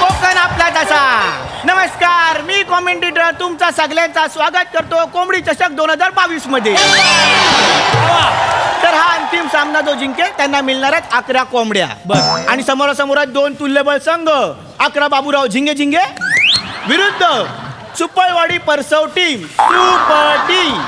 कोकण आपला तसा. नमस्कार, मी कॉमेंटेटर तुमचा सगळ्यांचा स्वागत करतो कोंबडी चषक 2022 मध्ये. तर हा अंतिम सामना जो जिंकेल त्यांना मिळणार आहेत 11 कोंबड्या. आणि समोरासमोर 2 तुल्यबळ संघ. 11 बाबूराव झिंगे झिंगे विरुद्ध सुपळवाडी परसव टीम सुपर टीम.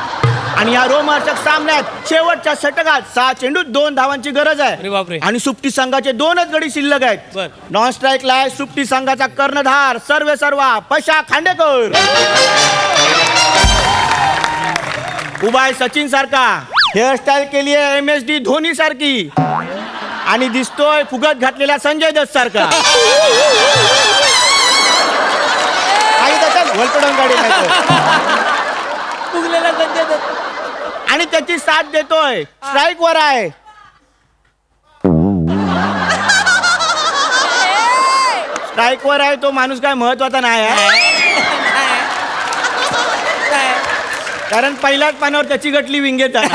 आणि या रोमांचक सामन्यात शेवटच्या षटकात 6 चेंडूत 2 धावांची गरज आहे. आणि सुप्टी संघाचे 2च गडी शिल्लक आहेत. नॉन स्ट्राईकला आहे सुप्टी संघाचा कर्णधार सर्वेसर्वा पशा खांडेकर. उभा आहे सचिन सारखा. हेअरस्टाईल केली आहे MSD धोनी सारखी. आणि दिसतोय फुगत घातलेला संजय दत्त सारखा. आणि त्याची साथ देतोय स्ट्राईक वर आहे स्ट्राईक वर आहे तो माणूस काय महत्वाचा नाही आहे. कारण पहिल्याच पानावर त्याची गटली विंगेत आहे.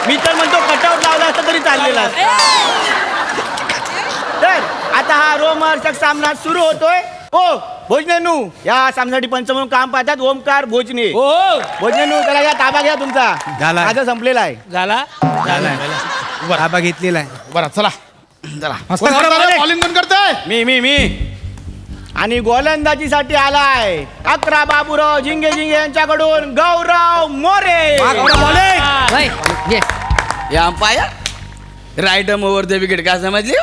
मी तर म्हणतो कटआउट लावला असता तरी चाललेला. तर आता हा रोमहर्षक सामना सुरू होतोय. भोजनेनू या सामन्यासाठी पंच म्हणून काम पाहतात ओमकार भोजने. भोजनेनू त्याला या ताबा घ्या तुमचा. माझा संपलेला आहे. ताबा घेतलेला आहे. बरं चला बॉलिंग कोण करतोय? मी आणि गोलंदाजीसाठी आलाय 11 बाबूराव झिंगे झिंगे यांच्याकडून Gaurav More. Umpire right over the wicket काय समजली?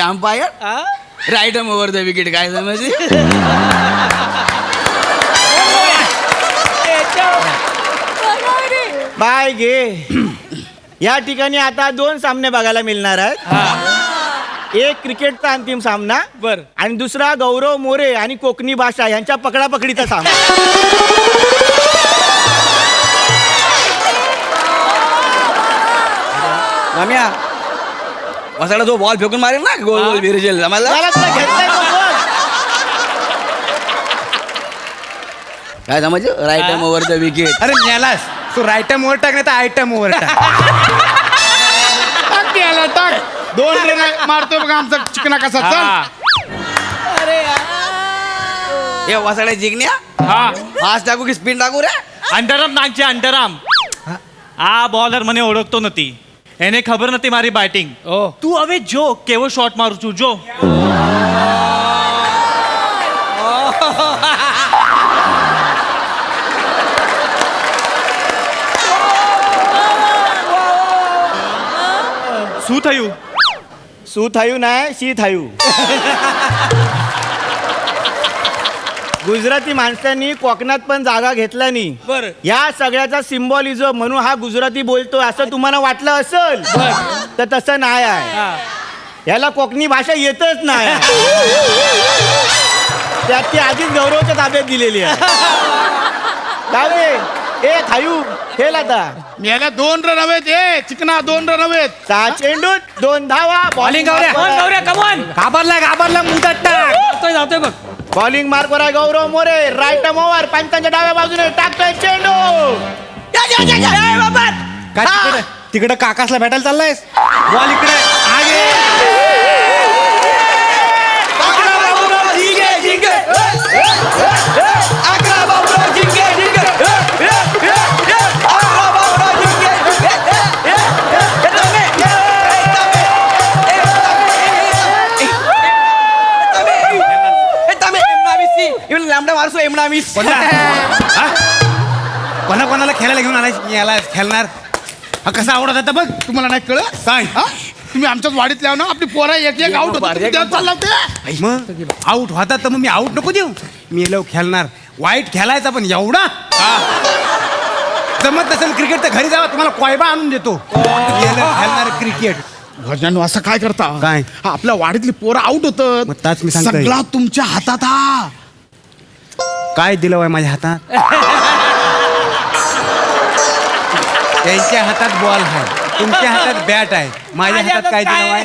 Umpire right over the wicket काय समजली? बाय गे. या ठिकाणी आता 2 सामने बघायला मिळणार आहेत. एक क्रिकेटचा अंतिम सामना आणि दुसरा गौरव मोरे आणि कोकणी भाषा यांच्या पकडापकडीचा सामना. माम्या मसाला जो बॉल फेकून मारेल ना गोल गोल विरजेल काय समजलं? Right over the wicket. अरे मेलास तू रायटम ओव्हर टाक नाही तर आयटम ओव्हर टाक. टाक 2 रन मारतोय बघा आमचा चिकना कसा. चल हे वसाड्या जिंकण्या फास्ट टाकू की स्पिन टाकू रे? अंडरआर्म नागचे अंडरआर्म. आ बॉलर મને ઓળખતો નથી. એને ખબર નથી મારી બેટિંગ. તું હવે જો કેવો શોટ મારું છું જો. શું થયું? શું થયું नाही शी થયું. गुजराती माणसांनी कोकणात पण जागा घेतला नाही. या सगळ्याचा सिम्बॉलिझम म्हणून हा गुजराती बोलतो असं तुम्हाला वाटलं असेल तर तसं नाही आहे. याला कोकणी भाषा येतच नाही. त्यात ती आधीच गौरवच्या ताब्यात दिलेली आहे. ए खायू खेळ आता. याला 2 रन हवेत. चिकना 2 रन हवेत. 6 चेंडूत 2 धावा. बॉलिंग घाबरला मुदत टाक. जातोय बघ. बॉलिंग मार्कवर आहे गौरव मोरे. राईट ओव्हर पंचांच्या डाव्या बाजूने टाकतोय चेंडू. काय तिकडे काकासला भेटायला चाललायस? बॉल इकडे कोणाला खेळायला घेऊन आलाय खेळणार. हा कसा आवडत आता बघ. तुम्हाला नाही कळत काय? तुम्ही आमच्याच वाडीत लाव ना आपली पोरा एक आउट चालला होते. मग आउट होतात तर मग मी आउट नको देऊ. मी येलो खेळणार. वाईट खेळायचा पण एवढा जमत नसेल क्रिकेट तर घरी जावा तुम्हाला कोयबा आणून देतो. खेळणार क्रिकेट. भजनांनो असं काय करता? काय? आपल्या वाडीतली पोरं आउट होत. ताच मी सांगतोय. सगळा तुमच्या हातात हा. काय दिलं वाय माझ्या हातात? त्यांच्या हातात बॉल आहे, तुमच्या हातात बॅट आहे, माझ्या हातात काय दिलं वाय?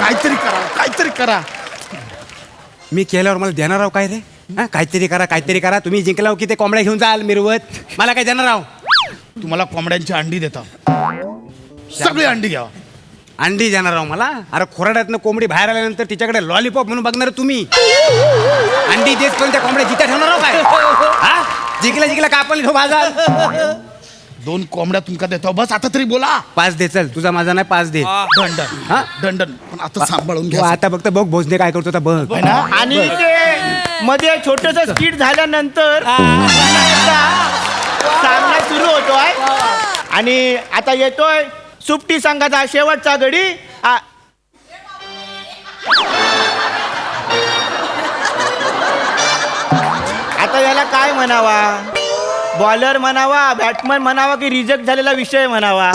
काहीतरी करा, काहीतरी करा. मी केल्यावर मला देणार आहो काय रे हा काहीतरी करा तुम्ही जिंकला की ते कोंबड्या घेऊन जाल मिरवत मला काय देणार आहो तुम्हाला कोंबड्यांची अंडी देता सगळी अंडी घ्या अंडी देणार आहो मला अरे खोराड्यातनं कोंबडी बाहेर आल्यानंतर तिच्याकडे लॉलीपॉप म्हणून बघणार तुम्ही अंडी देत पण त्या कोंबड्या जिथे ठेवणार आहो काय हा जिंकला कापल घेऊ बाजार 2 कोंबड्या तुमका देतो बस आता तरी बोला 5 दे चल तुझा माझा नाही 5 दे दंडन हा? दंडन पण आता सांभाळून तू घ्या आता फक्त बघ भोजने काय करतो आता बघ होय ना? आणि ते मध्ये छोटस स्किट झाल्यानंतर सामना सुरू होतोय आणि आता येतोय सुप्टी संघाचा शेवटचा गडी आता याला काय म्हणावा बॉलर म्हणावा बॅट्समन म्हणावा की रिजेक्ट झालेला विषय म्हणावा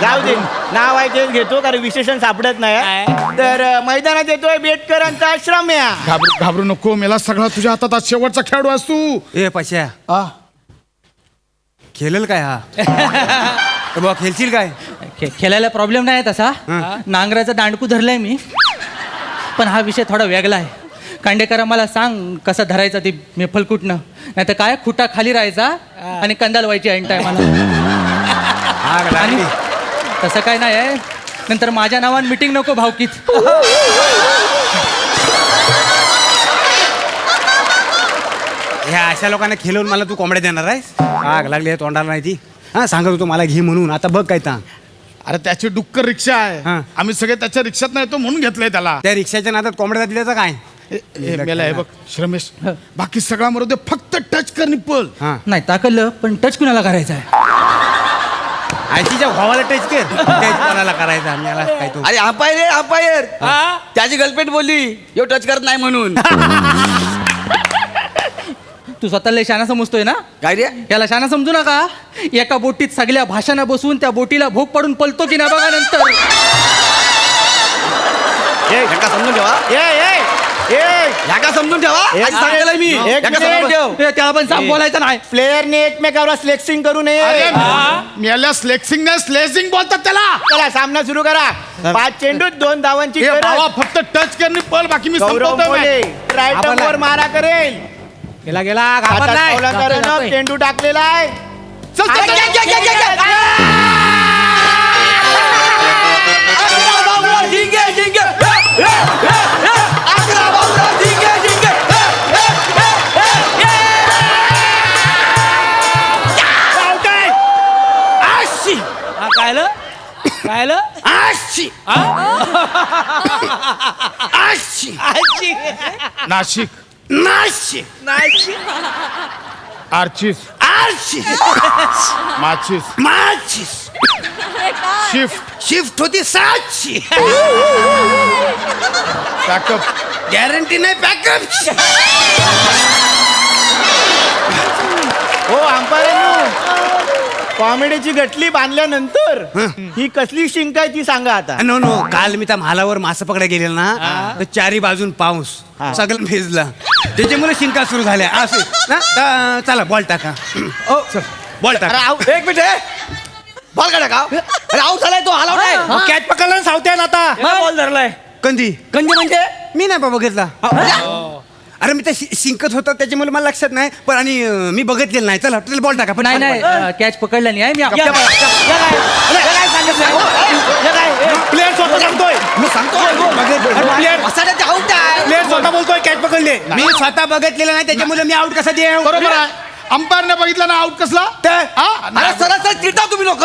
जाऊ दे नाव आहे तेच घेतो कारण विशेषण सापडत नाही तर मैदानात येतोय बेटकरांचा श्रम्या घाबरू नको मेला सगळा तुझ्या हातात आज शेवटचा खेळाडू असतो ए पश्या खेळेल काय हा तर बघ खेळशील काय खेळायला प्रॉब्लेम नाही तसा नांगराचा दांडकू धरलाय मी पण हा विषय थोडा वेगळा आहे कांडेकरा मला सांग कसा धरायचा ती मेफल कुठनं नाही तर काय खुटा खाली राहायचा आणि कंदाल व्हायची ऐन टायमाला आणि तसं काय नाही आहे नंतर माझ्या नावानं मिटिंग नको भावकीत ह्या अशा लोकांना खेळवून मला तू कोंबड्या देणार आहेस आग लागली आहे तोंडाला नाही ती हा सांगत होतो मला घे म्हणून आता बघ काय ता अरे त्याची डुक्कर रिक्षा हा. आहे आम्ही सगळे त्याच्या रिक्षात नाही येतो म्हणून घेतलंय त्याला त्या रिक्षाच्या नादात कोंबड्या दिल्याचं काय मेला आहे बघ श्रमेश बाकी सगळा मरू दे फक्त टच कर निप्पल हा नाही ताकदलं पण टच कुणाला करायचा आहे आयसीच्या भावाला टच कर टच कोणाला करायचा आम्ही याला काय तो अरे अंपायर त्याची गर्लफ्रेंड बोलली यो टच करत नाही म्हणून तू स्वतःला शाना समजतोय ना काय रे याला शाना समजू नका एका बोटीत सगळ्या भाषांना बसून त्या बोटीला भोग पडून पलतो की नाही बघा नंतर ह्याका समजून ठेवा ह्याका समजून ठेवा आज सांगेल मी एक ह्याका समजून मिनिट. ठेव ए, त्याला पण सांग बोलायचं नाही प्लेयरने एकमेकावर स्लेक्सिंग करू अरे नये मेल्या स्लेक्सिंग नाही स्लेसिंग बोलतात त्याला चला सामना सुरू करा 5 चेंडूत 2 धावांची ए गरज. भावा फक्त टच कर निप्पल बाकी मी गौरव संपवतोय मोले match. राईट वर मारा करेल गेला हातात घाबरलाय कौलांकरानं चेंडू टाकलेला आहे चल, चल, चल, चल, चल, चल, चल. कायलं नाशिक आर्चिस माचीस शिफ्ट होती 700 पॅकअप गॅरंटी नाही पॅकअप हो अंपायरांनो कॉमेडीची गटली बांधल्यानंतर ही कसली शिंक आहे ती सांगा आता नो काल मी त्या महालावर मासे पकडायला गेलेला ना तर चारी बाजून पाऊस सगळं भिजलं त्याच्यामुळे शिंका सुरू झाल्या असे ना तर चला बॉल टाका ओ चल बॉल टाका एक मिनिट बॉल काढा का अरे आऊट झालाय तो आला नाही कॅच पकडला सावत्यान आता बॉल धरलाय कंदी गंज म्हणजे मी नाही बाबा घेतला अरे मी त्या शिंकत होतो त्याच्यामुळे मला लक्षात नाही पण आणि मी बघितलेलं नाही चला बॉल टाका पण नाही कॅच पकडला नाही मी प्लेअर स्वतः सांगतोय मी सांगतो मसाल्याचे आऊट आहे प्लेअर स्वतः बोलतोय कॅच पकडले मी स्वतः बघितलेलं नाही त्याच्यामुळे मी आउट कसा दे बरोबर आहे अंपायरने बघितला ना आउट कसला अरे सरळ चिडता तुम्ही लोक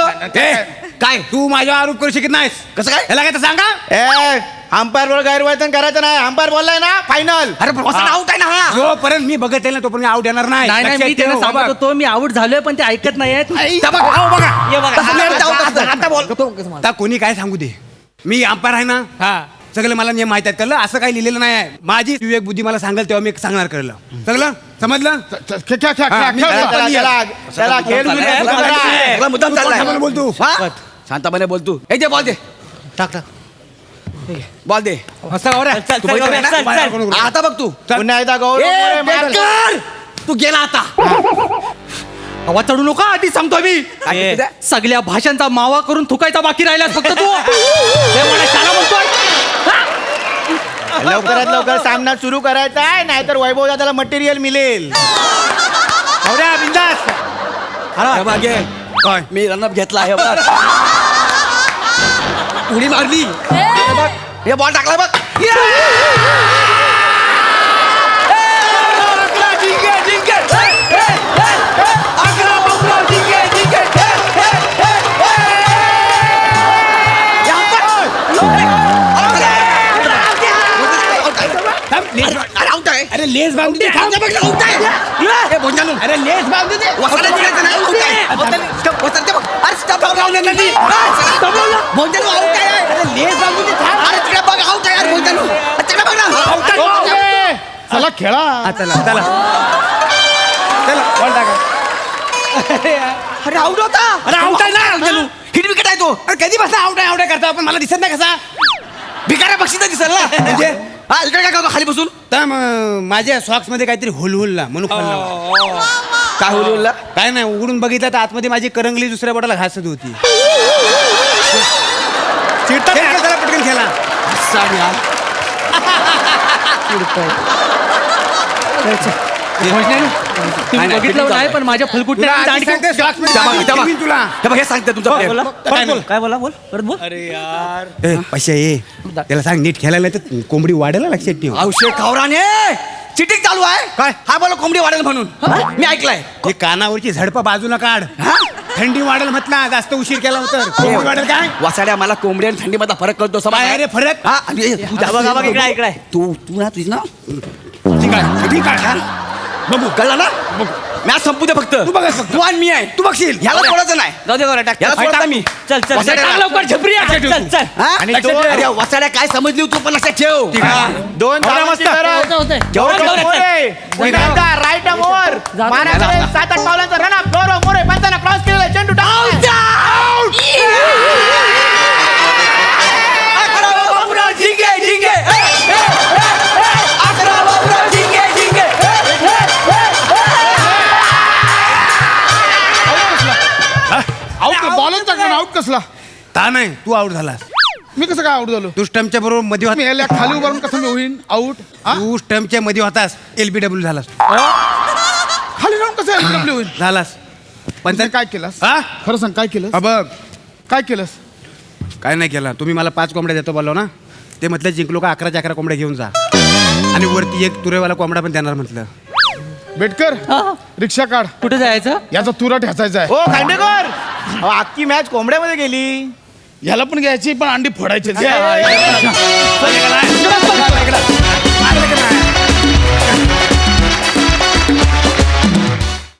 काय तू माझ्यावर आरोप करू शकत नाहीस कसं काय याला काय तर सांगा ए अंपायर वर गैरवर्तन करायचं नाही अंपायर बोललाय ना फायनल अरे मसाला आऊट आहे ना हा जोपर्यंत मी बघत ना तोपर्यंत आउट येणार नाही नाही लक्षात मी त्यांना ठेव, सांगत बाबा. होतो मी आऊट झालोय पण ते ऐकत नाहीयेत आता बॉल आता कोणी काय सांगू दे मी अंपायर आहे ना सगळं मला नियम माहित आहेत कळलं असं काही लिहिलेलं नाही आहे माझी विवेक बुद्धी मला सांगेल तेव्हा मी सांगणार कळलं सगळं समजलं हा, मी चला खेळ सुरू करा. मुद्दाम शांतपणे चाललाय बोल तू. शांतपणे बोल तू ए दे बॉल दे टाक बॉल दे मस्त गौऱ्या. तू बघितलं ना? बाहेर नको करू. आता बघ तू पुन्हा एकदा गौरव ए, मोरे मारल. बेकार! तू गेला आता हवा चढू नका आधी सांगतो मी काय ते? सगळ्या भाषांचा मावा करून थुकायचा बाकी राहिला फक्त तू हे मला शाळा म्हणतोय लवकरात लवकर सामना सुरू करायचा आहे नाहीतर वैभव दादाला मटेरियल मिळेल. आवड्या बिंदास हे बघ, घे. काय मी रनअप घेतला आहे बघ. उडी मारली हे बघ, हे बॉल टाकला बघ. अकरा जिंके जिंके अकरा बाबूराव जिंके जिंके आउट आहे. अरे लेस बांधू दे आउट आहे. हे भोंजानू. अरे लेस बांधू दे वसाडा जिंकायचं नाही, आउट आहे. स्टंप, वसाडा ते बघ. अरे स्टंप लावलं नाही. भोंजानू आउट आहे. अरे लेस बांधू दे अरे तिकडे बघ, आउट आहे यार भोंजानू. तिकडे बघ ना. आउट आहे. ओके. चला खेळा. हा, चला चला चला बॉल टाका अरे आउट होता. अरे आउट आहे ना भोंजानू. हिट विकेट आहे तो. अरे कधी बसला आउट आहे करता आपण मला दिसत नाही कसा भिकाऱ्या बक्षीस दिसेल ना. म्हणजे हा इकडे काय करतो खाली बसून. तर माझ्या सॉक्स मध्ये काहीतरी हुलहुलला म्हणून खाल्ला काय होईल बोलला. काय नाही उघडून बघितलं तर आतमध्ये माझी करंगली दुसऱ्या बोटाला घासत होती खेळ जरा पटकन खेळा तुम्ही बघितलं नाही पण माझ्या तुला फलकुटने आधी सांगते, socks मध्ये त्या बघ, दाखवीन त्या बघ. तुला हे बघ, हे सांगते तुमचा player. काय बोल काय बोला बोल परत बोल. ए, पैसे ये त्याला सांग नीट खेळायला तर कोंबडी वाढेल लक्षात ठेव औषध खावराने चिटिंग चालू आहे. काय? हा बोला कोंबडी वाढेल म्हणून मी ऐकलंय. हे कानावरची झडपा बाजूला काढ थंडी वाढेल म्हटला जास्त उशीर केला तर कोंबडी वाढेल काय वासाड्या मला कोंबडी आणि थंडीमधला फरक कळतो समज काय रे फरक हा आणि तू जा बघ, बघ, इकडे, इकडे. तू ना तुझी ना ठीक आहे ठीक आहे बघू कळला ना मॅच संपू दे फक्त तू बघायचं फक्त. तू आणि मी आहे तू बघशील ह्याला सोडायचं नाही. जाऊ दे गोरा टाक. याला सोडता मी. चल चल वासाड्याला. टाक लवकर झपरी आहे. चल चल. हा? आणि लक्षात तो- ठेव. अरे वासाड्या काय समजली तू पण लक्षात ठेव. दोन धावांची गरज. गौरव मोरे पुन्हा राईट आर्म ओव्हर मानाकडे 7-8 पावलांचा रन अप. गौरव मोरे पंचांना क्रॉस केलेला चेंडू टाकला. अकरा बाबूराव जिंके जिंके अकरा बाबूराव जिंके जिंके आउट बॉलच टाकला आउट कसला. ता नाही तू आउट झालास मी कसं काय आउट झालो. तू स्टम्पच्या बरोबर मध्ये मी याला खाली उभारून कसं मी होईन आउट. तू स्टम्पच्या मध्ये होतास LBW झालास खाली राहून कसं LBW होईन. झालास पण काय केलंस. हा खरं सांग काय केलं. बघ काय केलंस. काय नाही केला तुम्ही मला 5 कोंबड्या देतो बोललो ना ते म्हटलं जिंकलो का 11 कोंबड्या घेऊन जा आणि वरती एक तुरेवाला कोंबडा पण देणार म्हटलं बेटकर रिक्षा काढ. कुठे जायचं याचा तुरा ठेचायचा आहे. हो खांडेकर अहो, अख्खी मॅच कोंबड्यामध्ये गेली. याला पण घ्यायची पण अंडी फोडायची. चल,